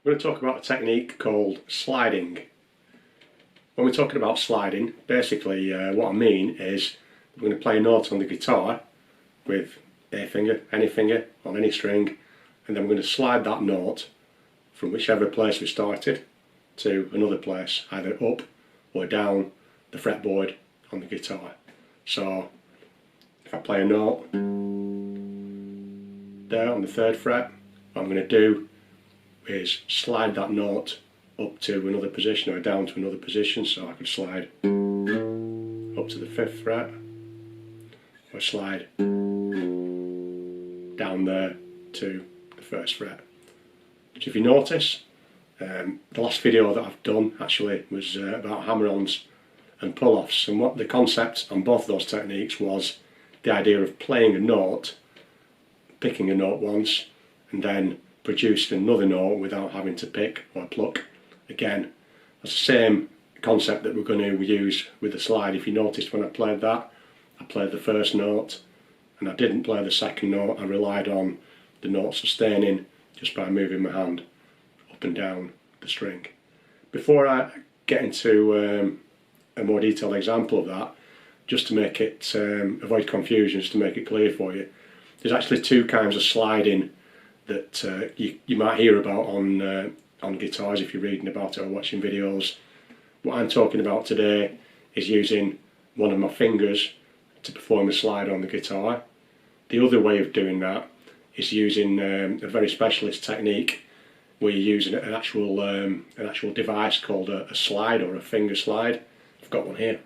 I'm going to talk about a technique called sliding. When we're talking about sliding, basically what I mean is we're going to play a note on the guitar with a finger, any finger, on any string, and then we're going to slide that note from whichever place we started to another place, either up or down the fretboard on the guitar. So if I play a note there on the 3rd fret, what I'm going to do is slide that note up to another position or down to another position. So I could slide up to the 5th fret or slide down there to the 1st fret. So if you notice, the last video that I've done actually was about hammer-ons and pull-offs, and what the concept on both of those techniques was the idea of playing a note, picking a note once, and then producing another note without having to pick or pluck again. That's the same concept that we're going to use with the slide. If you noticed when I played that, I played the first note and I didn't play the second note. I relied on the note sustaining just by moving my hand up and down the string. Before I get into a more detailed example of that, just to make it avoid confusion, just to make it clear for you, there's actually two kinds of sliding that you might hear about on guitars if you're reading about it or watching videos. What I'm talking about today is using one of my fingers to perform a slide on the guitar. The other way of doing that is using a very specialist technique where you're using an actual device called a slide or a finger slide. I've got one here.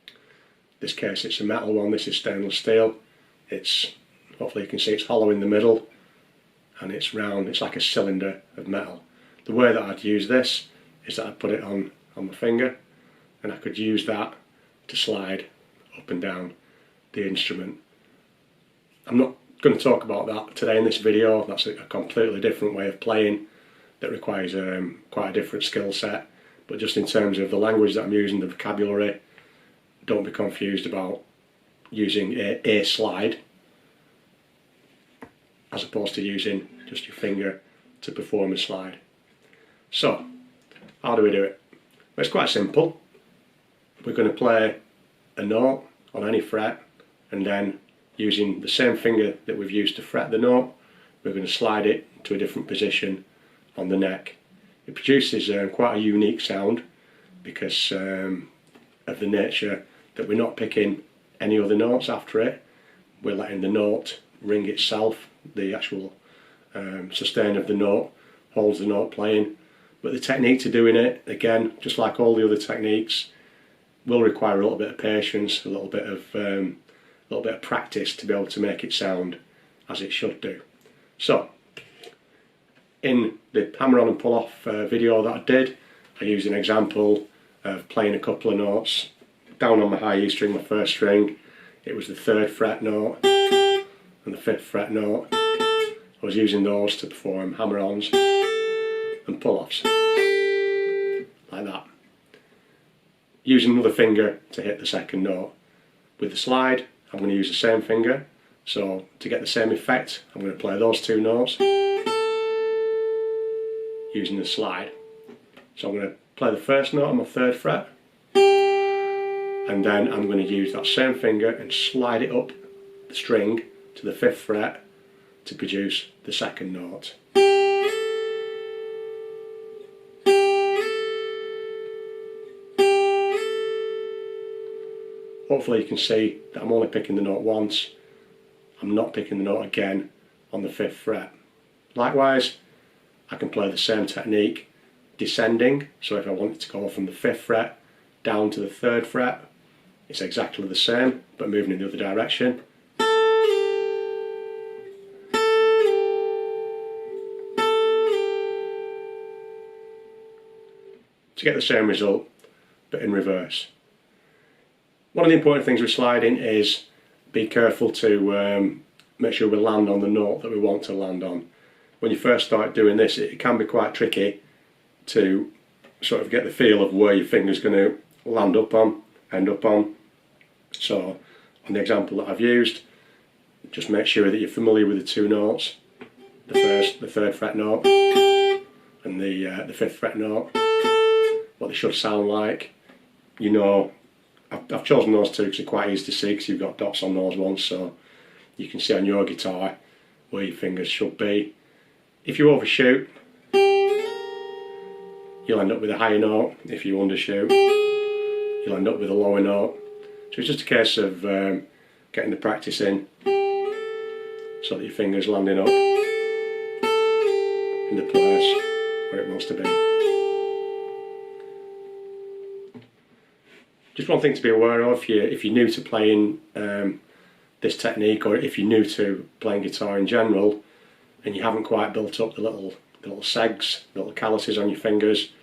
In this case it's a metal one, this is stainless steel. It's, hopefully you can see, it's hollow in the middle and it's round, it's like a cylinder of metal. The way that I'd use this is that I'd put it on my finger and I could use that to slide up and down the instrument. I'm not going to talk about that today in this video. That's a completely different way of playing that requires quite a different skill set, but just in terms of the language that I'm using, the vocabulary, don't be confused about using a slide as opposed to using just your finger to perform a slide. So, how do we do it? Well, it's quite simple. We're going to play a note on any fret, and then using the same finger that we've used to fret the note, we're going to slide it to a different position on the neck. It produces quite a unique sound because of the nature that we're not picking any other notes after it. We're letting the note ring itself. The actual sustain of the note holds the note playing, but the technique to doing it, again, just like all the other techniques, will require a little bit of patience, a little bit of practice to be able to make it sound as it should do. So, in the hammer-on and pull-off video that I did, I used an example of playing a couple of notes down on my high E string, my 1st string. It was the 3rd fret note and the 5th fret note. I was using those to perform hammer-ons and pull-offs, like that. Using another finger to hit the 2nd note. With the slide, I'm going to use the same finger, so to get the same effect, I'm going to play those 2 notes using the slide. So I'm going to play the 1st note on my 3rd fret, and then I'm going to use that same finger and slide it up the string to the 5th fret to produce the 2nd note. Hopefully you can see that I'm only picking the note once. I'm not picking the note again on the 5th fret. Likewise, I can play the same technique descending, so if I wanted to go from the 5th fret down to the 3rd fret, it's exactly the same, but moving in the other direction. To get the same result, but in reverse. One of the important things with sliding is be careful to make sure we land on the note that we want to land on. When you first start doing this, it can be quite tricky to sort of get the feel of where your finger's going to land up on, end up on. So on the example that I've used, just make sure that you're familiar with the 2 notes, the 3rd fret note and the 5th fret note, what they should sound like. You know, I've chosen those two because they're quite easy to see because you've got dots on those ones, so you can see on your guitar where your fingers should be. If you overshoot, you'll end up with a higher note. If you undershoot, you'll end up with a lower note. So it's just a case of getting the practice in so that your finger's landing up in the place where it wants to be. Just one thing to be aware of if you're new to playing this technique, or if you're new to playing guitar in general and you haven't quite built up the little segs, the little calluses on your fingers,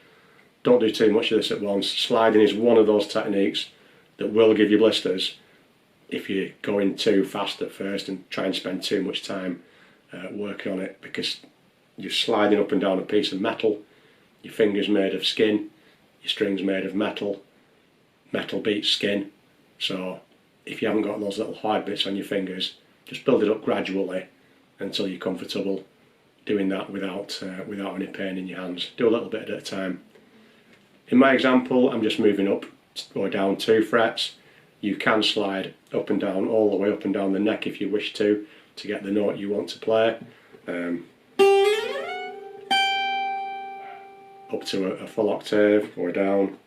don't do too much of this at once. Sliding is one of those techniques that will give you blisters if you're going too fast at first and try and spend too much time working on it, because you're sliding up and down a piece of metal. Your finger's made of skin, your string's made of metal. Metal beats skin, so if you haven't got those little hard bits on your fingers, just build it up gradually until you're comfortable doing that without any pain in your hands. Do a little bit at a time. In my example, I'm just moving up or down 2 frets. You can slide up and down, all the way up and down the neck if you wish to get the note you want to play. Up to a full octave or down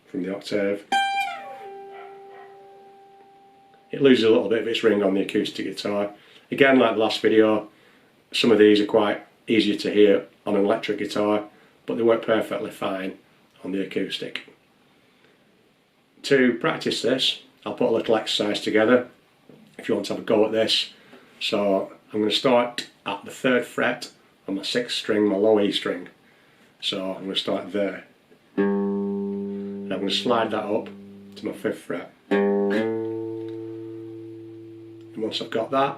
from the octave. It loses a little bit of its ring on the acoustic guitar. Again, like the last video, some of these are quite easier to hear on an electric guitar, but they work perfectly fine on the acoustic. To practice this, I'll put a little exercise together if you want to have a go at this. So I'm going to start at the 3rd fret on my 6th string, my low E string. So I'm going to start there. And I'm going to slide that up to my 5th fret. And once I've got that,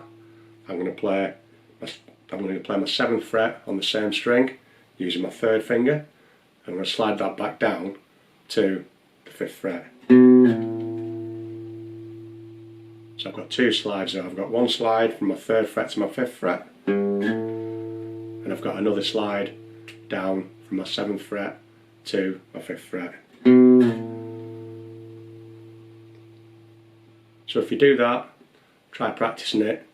I'm going to play my 7th fret on the same string using my 3rd finger. I'm going to slide that back down to the 5th fret. So I've got 2 slides there. I've got one slide from my 3rd fret to my 5th fret, and I've got another slide down from my 7th fret to my 5th fret. So if you do that, try practicing it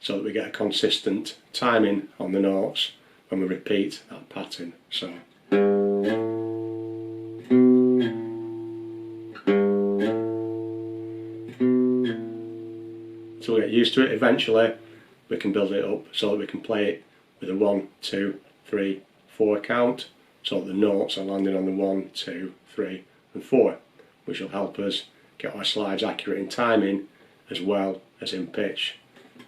so that we get a consistent timing on the notes when we repeat that pattern. So we'll get used to it. Eventually we can build it up so that we can play it with a 1, 2, 3, 4 count, so that the notes are landing on the 1, 2, 3 and 4, which will help us get our slides accurate in timing as well as in pitch.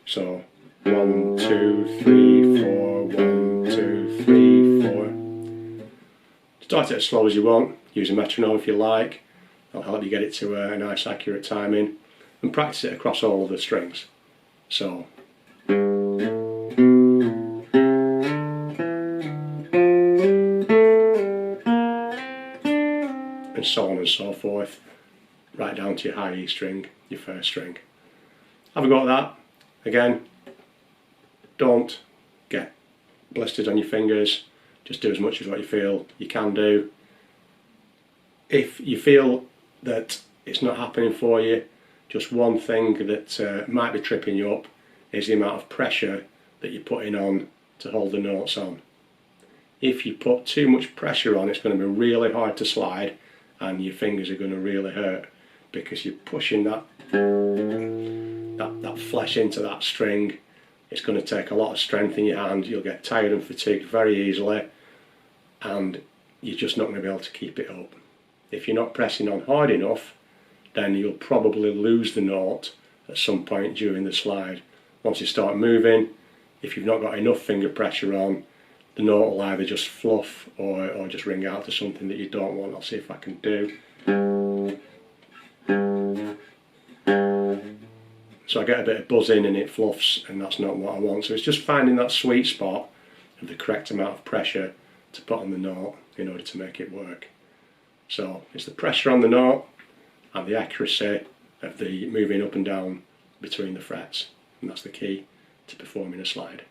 So 1, 2, 3, 4, 1, 2, 3, 4. Start it as slow as you want. Use a metronome if you like. That'll help you get it to a nice accurate timing, and practice it across all of the strings. So and so on and so forth, right down to your high E string, your 1st string. Have a go at that. Again, don't get blisters on your fingers. Just do as much as what you feel you can do. If you feel that it's not happening for you, just one thing that might be tripping you up is the amount of pressure that you're putting on to hold the notes on. If you put too much pressure on, it's going to be really hard to slide, and your fingers are going to really hurt because you're pushing that flesh into that string. It's going to take a lot of strength in your hand. You'll get tired and fatigued very easily, and you're just not going to be able to keep it up. If you're not pressing on hard enough, then you'll probably lose the note at some point during the slide. Once you start moving, if you've not got enough finger pressure on, the note will either just fluff or just ring out to something that you don't want. I'll see if I can do. So I get a bit of buzzing and it fluffs, and that's not what I want. So it's just finding that sweet spot of the correct amount of pressure to put on the note in order to make it work. So it's the pressure on the note and the accuracy of the moving up and down between the frets, and that's the key to performing a slide.